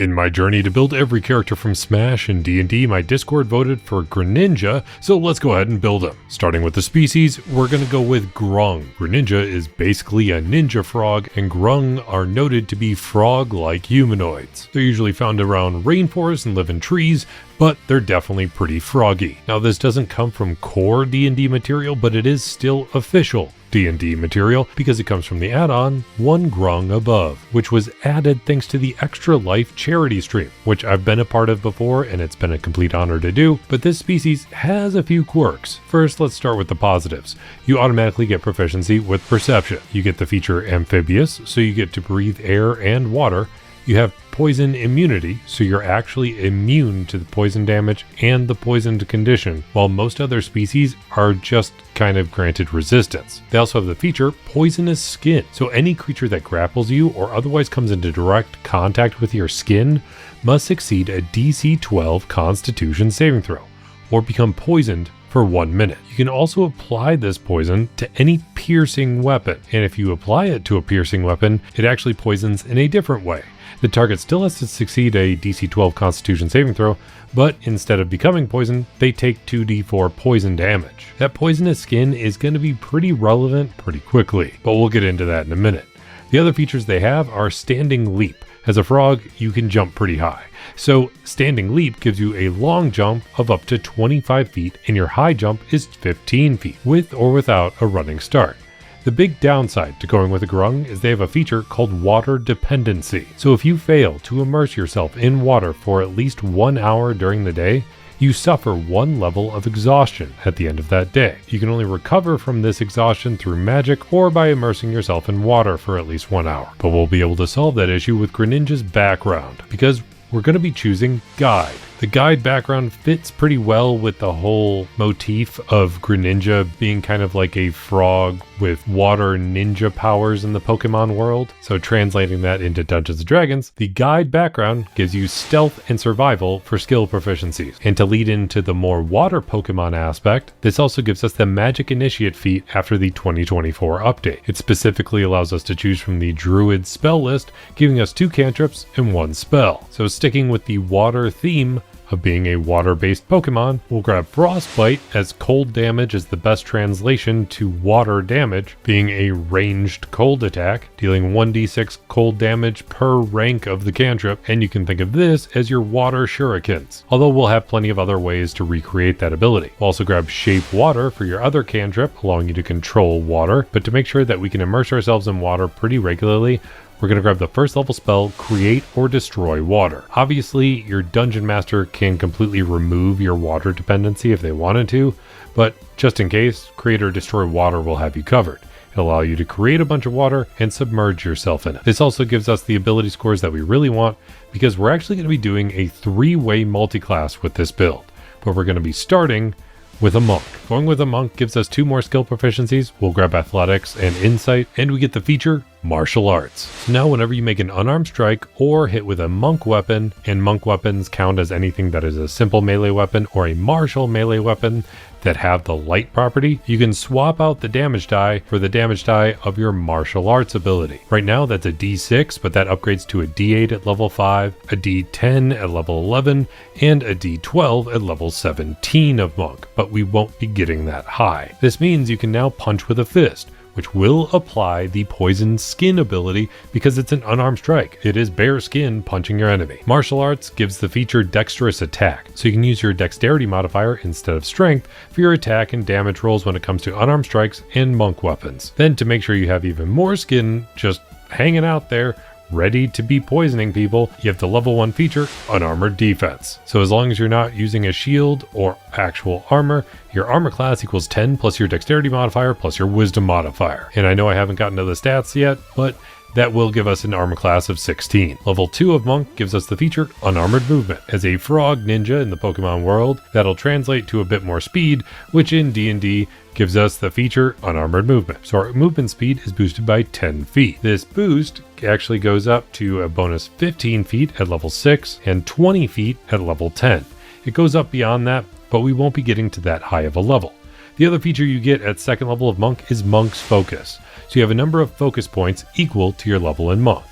In my journey to build every character from Smash and D&D, my Discord voted for Greninja, so let's go ahead and build him. Starting with the species, we're gonna go with Grung. Greninja is basically a ninja frog, and Grung are noted to be frog-like humanoids. They're usually found around rainforests and live in trees, but they're definitely pretty froggy. Now this doesn't come from core D&D material, but it is still official D&D material because it comes from the add-on One Grung Above, which was added thanks to the Extra Life charity stream, which I've been a part of before and it's been a complete honor to do, but this species has a few quirks. First, let's start with the positives. You automatically get proficiency with perception. You get the feature amphibious, so you get to breathe air and water. You have poison immunity, so you're actually immune to the poison damage and the poisoned condition, while most other species are just kind of granted resistance. They also have the feature poisonous skin, so any creature that grapples you or otherwise comes into direct contact with your skin must succeed a DC 12 Constitution saving throw, or become poisoned for 1 minute. You can also apply this poison to any piercing weapon, and if you apply it to a piercing weapon, it actually poisons in a different way. The target still has to succeed a DC 12 Constitution saving throw, but instead of becoming poisoned, they take 2d4 poison damage. That poisonous skin is going to be pretty relevant pretty quickly, but we'll get into that in a minute. The other features they have are Standing Leap. As a frog, you can jump pretty high. So Standing Leap gives you a long jump of up to 25 feet, and your high jump is 15 feet, with or without a running start. The big downside to going with a Grung is they have a feature called water dependency. So if you fail to immerse yourself in water for at least 1 hour during the day, you suffer 1 level of exhaustion at the end of that day. You can only recover from this exhaustion through magic or by immersing yourself in water for at least 1 hour. But we'll be able to solve that issue with Greninja's background, because we're going to be choosing Guide. The Guide background fits pretty well with the whole motif of Greninja being kind of like a frog with water ninja powers in the Pokemon world. So translating that into Dungeons & Dragons, the Guide background gives you stealth and survival for skill proficiencies. And to lead into the more water Pokemon aspect, this also gives us the Magic Initiate feat after the 2024 update. It specifically allows us to choose from the Druid spell list, giving us 2 cantrips and 1 spell. So sticking with the water theme of being a water-based Pokemon, we'll grab Frostbite, as cold damage is the best translation to water damage, being a ranged cold attack, dealing 1d6 cold damage per rank of the cantrip, and you can think of this as your water shurikens, although we'll have plenty of other ways to recreate that ability. We'll also grab Shape Water for your other cantrip, allowing you to control water, but to make sure that we can immerse ourselves in water pretty regularly, we're going to grab the first level spell, Create or Destroy Water. Obviously, your Dungeon Master can completely remove your water dependency if they wanted to, but just in case, Create or Destroy Water will have you covered. It'll allow you to create a bunch of water and submerge yourself in it. This also gives us the ability scores that we really want, because we're actually going to be doing a 3-way multiclass with this build, but we're going to be starting with a monk. Going with a monk gives us 2 more skill proficiencies. We'll grab athletics and insight, and we get the feature martial arts. So now whenever you make an unarmed strike or hit with a monk weapon, and monk weapons count as anything that is a simple melee weapon or a martial melee weapon that have the light property, you can swap out the damage die for the damage die of your martial arts ability. Right now that's a D6, but that upgrades to a D8 at level 5, a D10 at level 11, and a D12 at level 17 of monk, but we won't be getting that high. This means you can now punch with a fist, which will apply the poison skin ability because it's an unarmed strike. It is bare skin punching your enemy. Martial arts gives the feature dexterous attack, so you can use your dexterity modifier instead of strength for your attack and damage rolls when it comes to unarmed strikes and monk weapons. Then to make sure you have even more skin just hanging out there, ready to be poisoning people, you have the level 1 feature, Unarmored Defense. So as long as you're not using a shield or actual armor, your armor class equals 10 plus your dexterity modifier plus your wisdom modifier. And I know I haven't gotten to the stats yet, but that will give us an armor class of 16. Level 2 of Monk gives us the feature Unarmored Movement. As a frog ninja in the Pokemon world, that'll translate to a bit more speed, which in D&D gives us the feature Unarmored Movement. So our movement speed is boosted by 10 feet. This boost actually goes up to a bonus 15 feet at level 6 and 20 feet at level 10. It goes up beyond that, but we won't be getting to that high of a level. The other feature you get at second level of Monk is Monk's Focus. So you have a number of focus points equal to your level in Monk.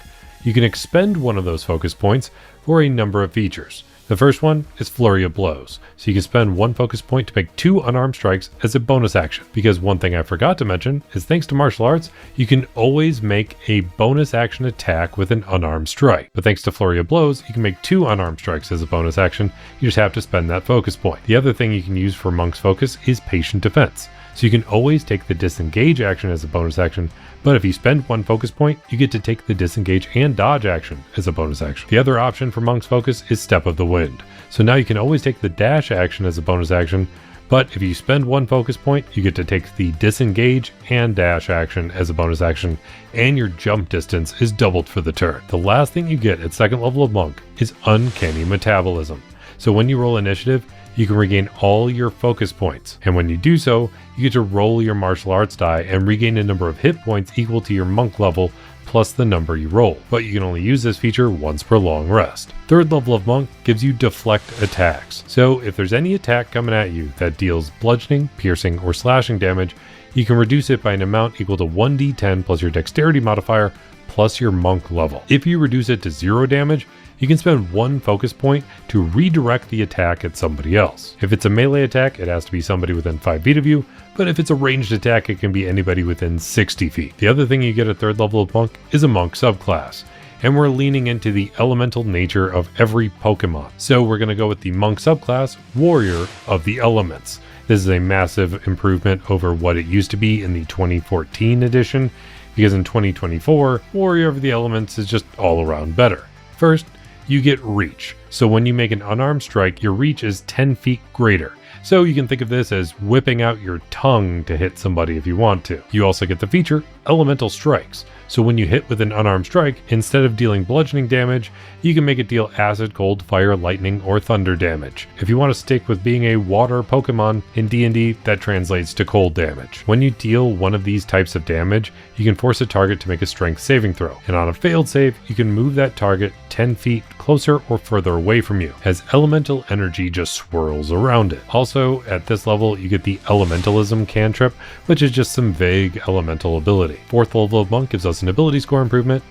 You can expend one of those focus points for a number of features. The first one is Flurry of Blows, so you can spend 1 focus point to make 2 unarmed strikes as a bonus action. Because one thing I forgot to mention is thanks to martial arts, you can always make a bonus action attack with an unarmed strike. But thanks to Flurry of Blows, you can make 2 unarmed strikes as a bonus action, you just have to spend that focus point. The other thing you can use for Monk's Focus is Patient Defense. So you can always take the disengage action as a bonus action, but if you spend 1 focus point, you get to take the disengage and dodge action as a bonus action. The other option for Monk's Focus is Step of the Wind. So now you can always take the dash action as a bonus action, but if you spend 1 focus point, you get to take the disengage and dash action as a bonus action, and your jump distance is doubled for the turn. The last thing you get at 2nd level of Monk is Uncanny Metabolism. So when you roll initiative, you can regain all your focus points, and when you do so, you get to roll your martial arts die and regain a number of hit points equal to your monk level plus the number you roll, but you can only use this feature once per long rest. 3rd level of Monk gives you deflect attacks, so if there's any attack coming at you that deals bludgeoning, piercing, or slashing damage, you can reduce it by an amount equal to 1d10 plus your dexterity modifier plus your monk level. If you reduce it to 0 damage, you can spend 1 focus point to redirect the attack at somebody else. If it's a melee attack, it has to be somebody within 5 feet of you, but if it's a ranged attack, it can be anybody within 60 feet. The other thing you get at 3rd level of Monk is a Monk subclass, and we're leaning into the elemental nature of every Pokemon. So we're going to go with the Monk subclass, Warrior of the Elements. This is a massive improvement over what it used to be in the 2014 edition, because in 2024, Warrior of the Elements is just all around better. First, you get reach. So when you make an unarmed strike, your reach is 10 feet greater. So you can think of this as whipping out your tongue to hit somebody if you want to. You also get the feature Elemental Strikes. So when you hit with an unarmed strike, instead of dealing bludgeoning damage, you can make it deal acid, cold, fire, lightning, or thunder damage. If you want to stick with being a water Pokemon in D&D, that translates to cold damage. When you deal one of these types of damage, you can force a target to make a strength saving throw. And on a failed save, you can move that target 10 feet closer or further away from you, as elemental energy just swirls around it. Also, at this level, you get the Elementalism cantrip, which is just some vague elemental ability. 4th level of Monk gives us an ability score improvement,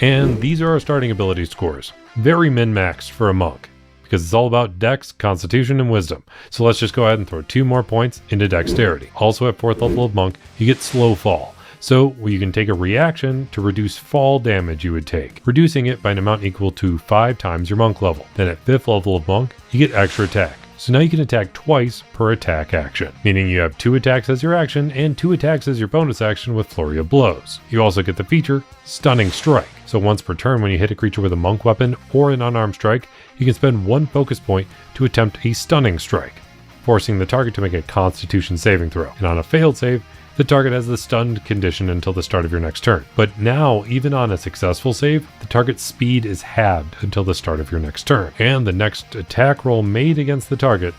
and these are our starting ability scores. Very min-maxed for a monk, because it's all about dex, constitution, and wisdom. So let's just go ahead and throw 2 more points into dexterity. Also at 4th level of Monk, you get slow fall. So you can take a reaction to reduce fall damage you would take, reducing it by an amount equal to 5 times your monk level. Then at 5th level of Monk, you get extra attack. So now you can attack twice per attack action, meaning you have 2 attacks as your action and 2 attacks as your bonus action with Flurry of Blows. You also get the feature Stunning Strike. So once per turn, when you hit a creature with a monk weapon or an unarmed strike, you can spend 1 focus point to attempt a stunning strike, forcing the target to make a constitution saving throw. And on a failed save, the target has the stunned condition until the start of your next turn. But now, even on a successful save, the target's speed is halved until the start of your next turn, and the next attack roll made against the target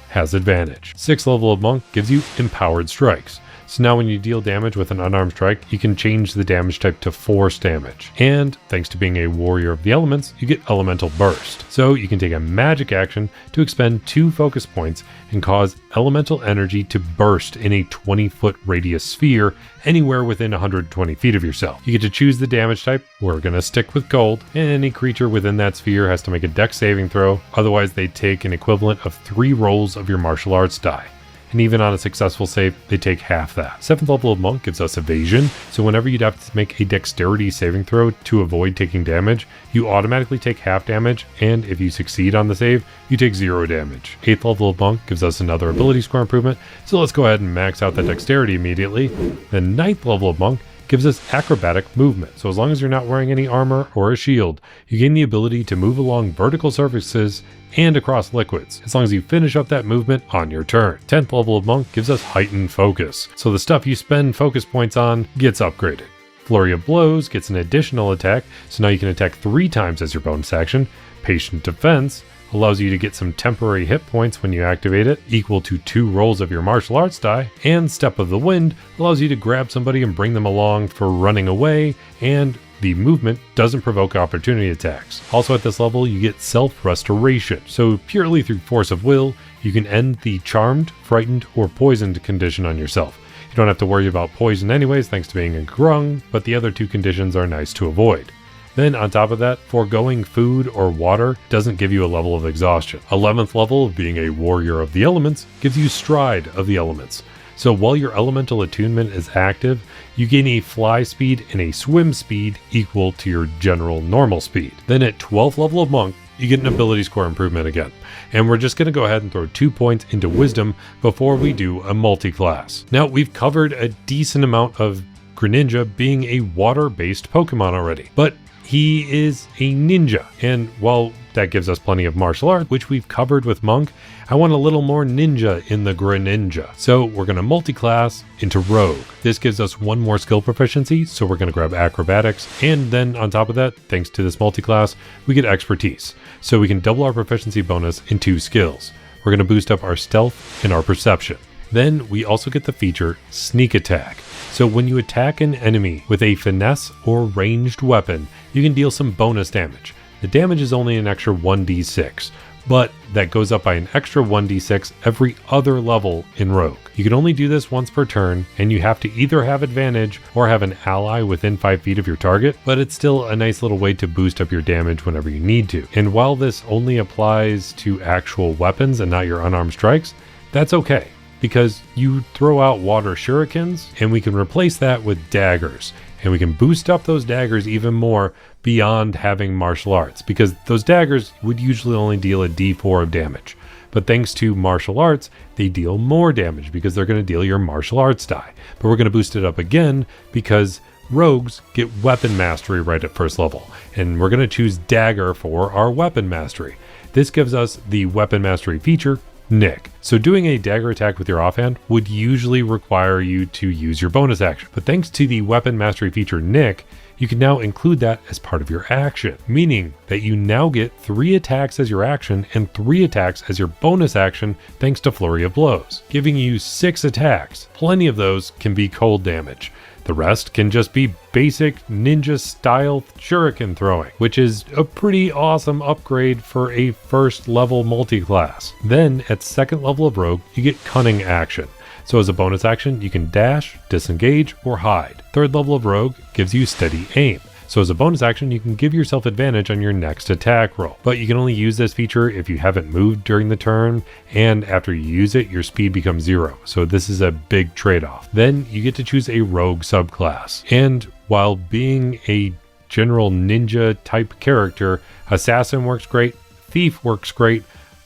has advantage. 6th level of Monk gives you Empowered Strikes. So now when you deal damage with an unarmed strike, you can change the damage type to force damage. And thanks to being a warrior of the elements, you get Elemental Burst. So you can take a magic action to expend 2 focus points and cause elemental energy to burst in a 20-foot radius sphere anywhere within 120 feet of yourself. You get to choose the damage type. We're going to stick with cold, and any creature within that sphere has to make a dex saving throw. Otherwise, they take an equivalent of 3 rolls of your martial arts die. And even on a successful save, they take half that. 7th level of Monk gives us evasion, so whenever you'd have to make a dexterity saving throw to avoid taking damage, you automatically take half damage, and if you succeed on the save, you take 0 damage. 8th level of Monk gives us another ability score improvement, so let's go ahead and max out that dexterity immediately. The 9th level of Monk gives us acrobatic movement, so as long as you're not wearing any armor or a shield, you gain the ability to move along vertical surfaces and across liquids, as long as you finish up that movement on your turn. 10th level of Monk gives us heightened focus, so the stuff you spend focus points on gets upgraded. Flurry of Blows gets an additional attack, so now you can attack 3 times as your bonus action. Patient Defense allows you to get some temporary hit points when you activate it, equal to 2 rolls of your martial arts die. And Step of the Wind allows you to grab somebody and bring them along for running away, and the movement doesn't provoke opportunity attacks. Also at this level, you get self-restoration. So purely through force of will, you can end the charmed, frightened, or poisoned condition on yourself. You don't have to worry about poison anyways, thanks to being a Grung, but the other 2 conditions are nice to avoid. Then on top of that, foregoing food or water doesn't give you a level of exhaustion. 11th level of being a warrior of the elements gives you stride of the elements. So while your elemental attunement is active, you gain a fly speed and a swim speed equal to your general normal speed. Then at 12th level of monk, you get an ability score improvement again. And we're just going to go ahead and throw 2 points into wisdom before we do a multi-class. Now we've covered a decent amount of Greninja being a water-based Pokemon already, but he is a ninja. And while that gives us plenty of martial art, which we've covered with monk, I want a little more ninja in the Greninja. So we're going to multi-class into rogue. This gives us 1 more skill proficiency, so we're going to grab acrobatics. And then on top of that, thanks to this multi-class, we get expertise. So we can double our proficiency bonus in 2 skills. We're going to boost up our stealth and our perception. Then we also get the feature sneak attack. So when you attack an enemy with a finesse or ranged weapon, you can deal some bonus damage. The damage is only an extra 1d6, but that goes up by an extra 1d6 every other level in Rogue. You can only do this once per turn, and you have to either have advantage or have an ally within 5 feet of your target, but it's still a nice little way to boost up your damage whenever you need to. And while this only applies to actual weapons and not your unarmed strikes, that's okay, because you throw out water shurikens, and we can replace that with daggers. And we can boost up those daggers even more beyond having martial arts, because those daggers would usually only deal a d4 of damage. But thanks to martial arts, they deal more damage because they're going to deal your martial arts die. But we're going to boost it up again because rogues get weapon mastery right at first level. And we're going to choose dagger for our weapon mastery. This gives us the weapon mastery feature, Nick. So doing a dagger attack with your offhand would usually require you to use your bonus action. But thanks to the weapon mastery feature Nick, you can now include that as part of your action, meaning that you now get 3 attacks as your action and 3 attacks as your bonus action thanks to Flurry of Blows, giving you 6 attacks. Plenty of those can be cold damage. The rest can just be basic ninja style shuriken throwing, which is a pretty awesome upgrade for a first level multi-class. Then at 2nd level of rogue, you get cunning action. So as a bonus action, you can dash, disengage, or hide. 3rd level of rogue gives you steady aim. So as a bonus action, you can give yourself advantage on your next attack roll. But you can only use this feature if you haven't moved during the turn, and after you use it, your speed becomes 0. So this is a big trade-off. Then you get to choose a rogue subclass. And while being a general ninja type character, assassin works great, thief works great,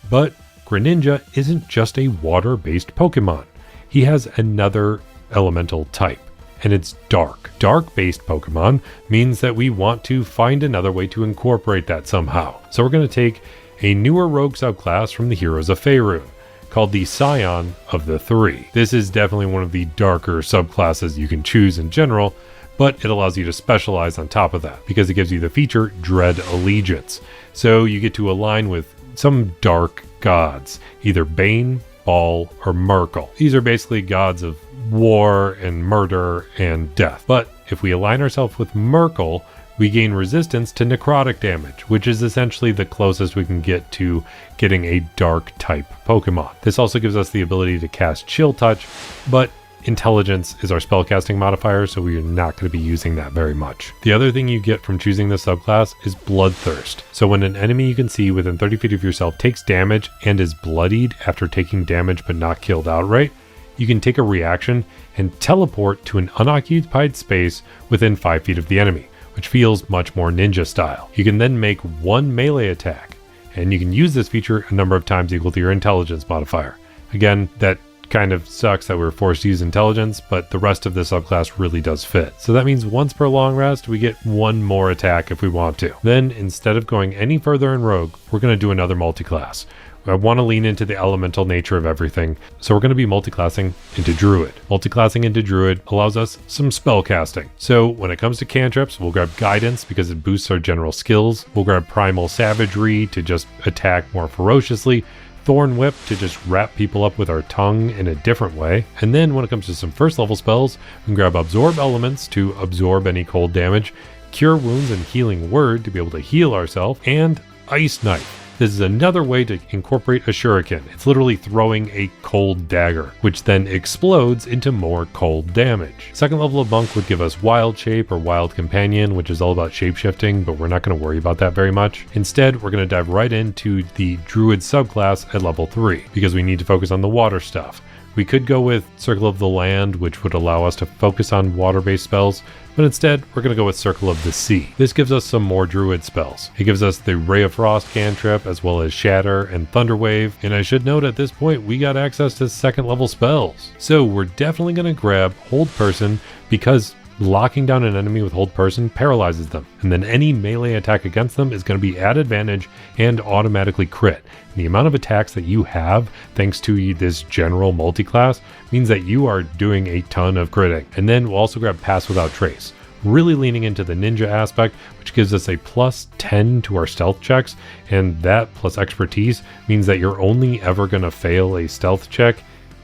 but Greninja isn't just a water-based Pokemon. He has another elemental type, and it's dark. Dark-based Pokemon means that we want to find another way to incorporate that somehow. So we're going to take a newer rogue subclass from the Heroes of Faerun, called the Scion of the Three. This is definitely one of the darker subclasses you can choose in general, but it allows you to specialize on top of that, because it gives you the feature Dread Allegiance. So you get to align with some dark gods, either Bane, Baal, or Merkel. These are basically gods of war and murder and death. But if we align ourselves with Merkel, we gain resistance to necrotic damage, which is essentially the closest we can get to getting a dark type Pokemon. This also gives us the ability to cast Chill Touch, but Intelligence is our spellcasting modifier, so we are not going to be using that very much. The other thing you get from choosing this subclass is Bloodthirst. So when an enemy you can see within 30 feet of yourself takes damage and is bloodied after taking damage but not killed outright, you can take a reaction and teleport to an unoccupied space within 5 feet of the enemy, which feels much more ninja style. You can then make 1 melee attack, and you can use this feature a number of times equal to your intelligence modifier. Again, that kind of sucks that we're forced to use intelligence, but the rest of this subclass really does fit. So that means once per long rest, we get 1 more attack if we want to. Then instead of going any further in rogue, we're going to do another multi-class. I want to lean into the elemental nature of everything, so we're going to be multi-classing into Druid. Multi-classing into Druid allows us some spell casting. So when it comes to cantrips, we'll grab Guidance because it boosts our general skills. We'll grab Primal Savagery to just attack more ferociously. Thorn Whip to just wrap people up with our tongue in a different way. And then when it comes to some first level spells, we can grab Absorb Elements to absorb any cold damage, Cure Wounds and Healing Word to be able to heal ourselves, and Ice Knife. This is another way to incorporate a shuriken. It's literally throwing a cold dagger, which then explodes into more cold damage. Second level of monk would give us wild shape or wild companion, which is all about shapeshifting, but we're not going to worry about that very much. Instead, we're going to dive right into the druid subclass at level 3 because we need to focus on the water stuff. We could go with Circle of the Land, which would allow us to focus on water-based spells, but instead we're going to go with Circle of the Sea. This gives us some more druid spells. It gives us the Ray of Frost cantrip as well as Shatter and Thunder Wave, and I should note at this point we got access to second level spells. So we're definitely going to grab Hold Person because locking down an enemy with Hold Person paralyzes them, and then any melee attack against them is going to be at advantage and automatically crit. And the amount of attacks that you have thanks to this general multi-class means that you are doing a ton of critting. And then we'll also grab Pass Without Trace, really leaning into the ninja aspect, which gives us a plus 10 to our stealth checks, and that plus expertise means that you're only ever going to fail a stealth check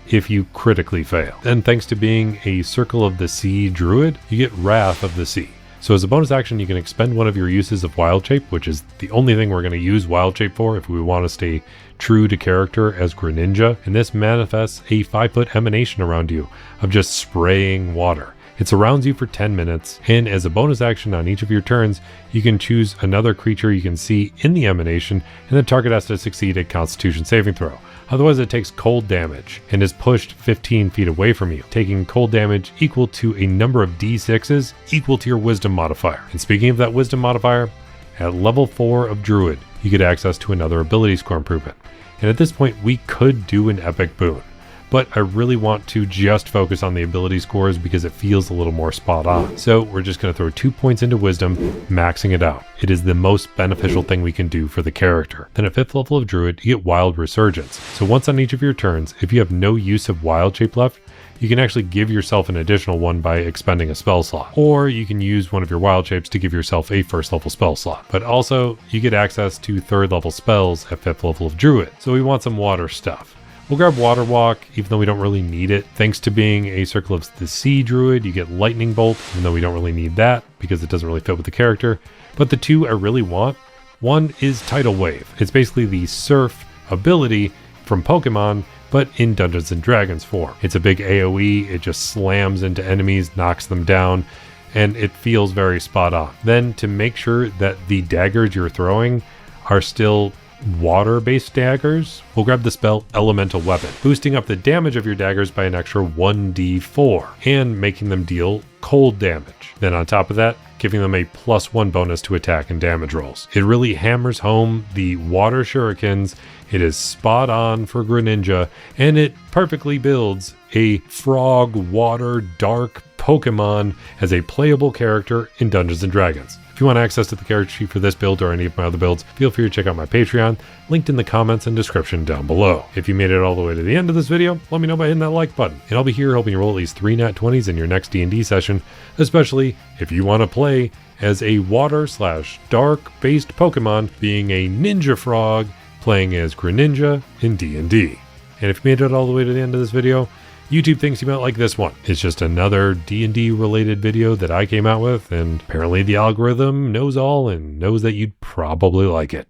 if you critically fail. Then thanks to being a Circle of the Sea druid, you get Wrath of the Sea. So as a bonus action, you can expend one of your uses of Wild Shape, which is the only thing we're going to use Wild Shape for if we want to stay true to character as Greninja. And this manifests a 5-foot emanation around you of just spraying water. It surrounds you for 10 minutes, and as a bonus action on each of your turns, you can choose another creature you can see in the emanation, and the target has to succeed a Constitution saving throw. Otherwise, it takes cold damage and is pushed 15 feet away from you, taking cold damage equal to a number of d6s equal to your wisdom modifier. And speaking of that wisdom modifier, at level 4 of Druid, you get access to another ability score improvement. And at this point, we could do an epic boon, but I really want to just focus on the ability scores because it feels a little more spot on. So we're just going to throw 2 points into wisdom, maxing it out. It is the most beneficial thing we can do for the character. Then at 5th level of Druid, you get Wild Resurgence. So once on each of your turns, if you have no use of Wild Shape left, you can actually give yourself an additional one by expending a spell slot. Or you can use one of your Wild Shapes to give yourself a 1st level spell slot. But also, you get access to 3rd level spells at 5th level of Druid. So we want some water stuff. We'll grab Water Walk, even though we don't really need it. Thanks to being a Circle of the Sea druid, you get Lightning Bolt, even though we don't really need that because it doesn't really fit with the character. But the two I really want, one is Tidal Wave. It's basically the surf ability from Pokemon, but in Dungeons & Dragons form. It's a big AoE, it just slams into enemies, knocks them down, and it feels very spot on. Then to make sure that the daggers you're throwing are still water-based daggers, we'll grab the spell Elemental Weapon, boosting up the damage of your daggers by an extra 1d4 and making them deal cold damage. Then on top of that, giving them a +1 bonus to attack and damage rolls. It really hammers home the water shurikens. It is spot on for Greninja, and it perfectly builds a frog, water, dark Pokemon as a playable character in Dungeons & Dragons. If you want access to the character sheet for this build or any of my other builds, feel free to check out my Patreon, linked in the comments and description down below. If you made it all the way to the end of this video, let me know by hitting that like button, and I'll be here helping you roll at least 3 nat 20s in your next D&D session, especially if you want to play as a water/dark based Pokemon, being a ninja frog, playing as Greninja in D&D. And if you made it all the way to the end of this video, YouTube thinks you might like this one. It's just another D&D related video that I came out with, and apparently the algorithm knows all and knows that you'd probably like it.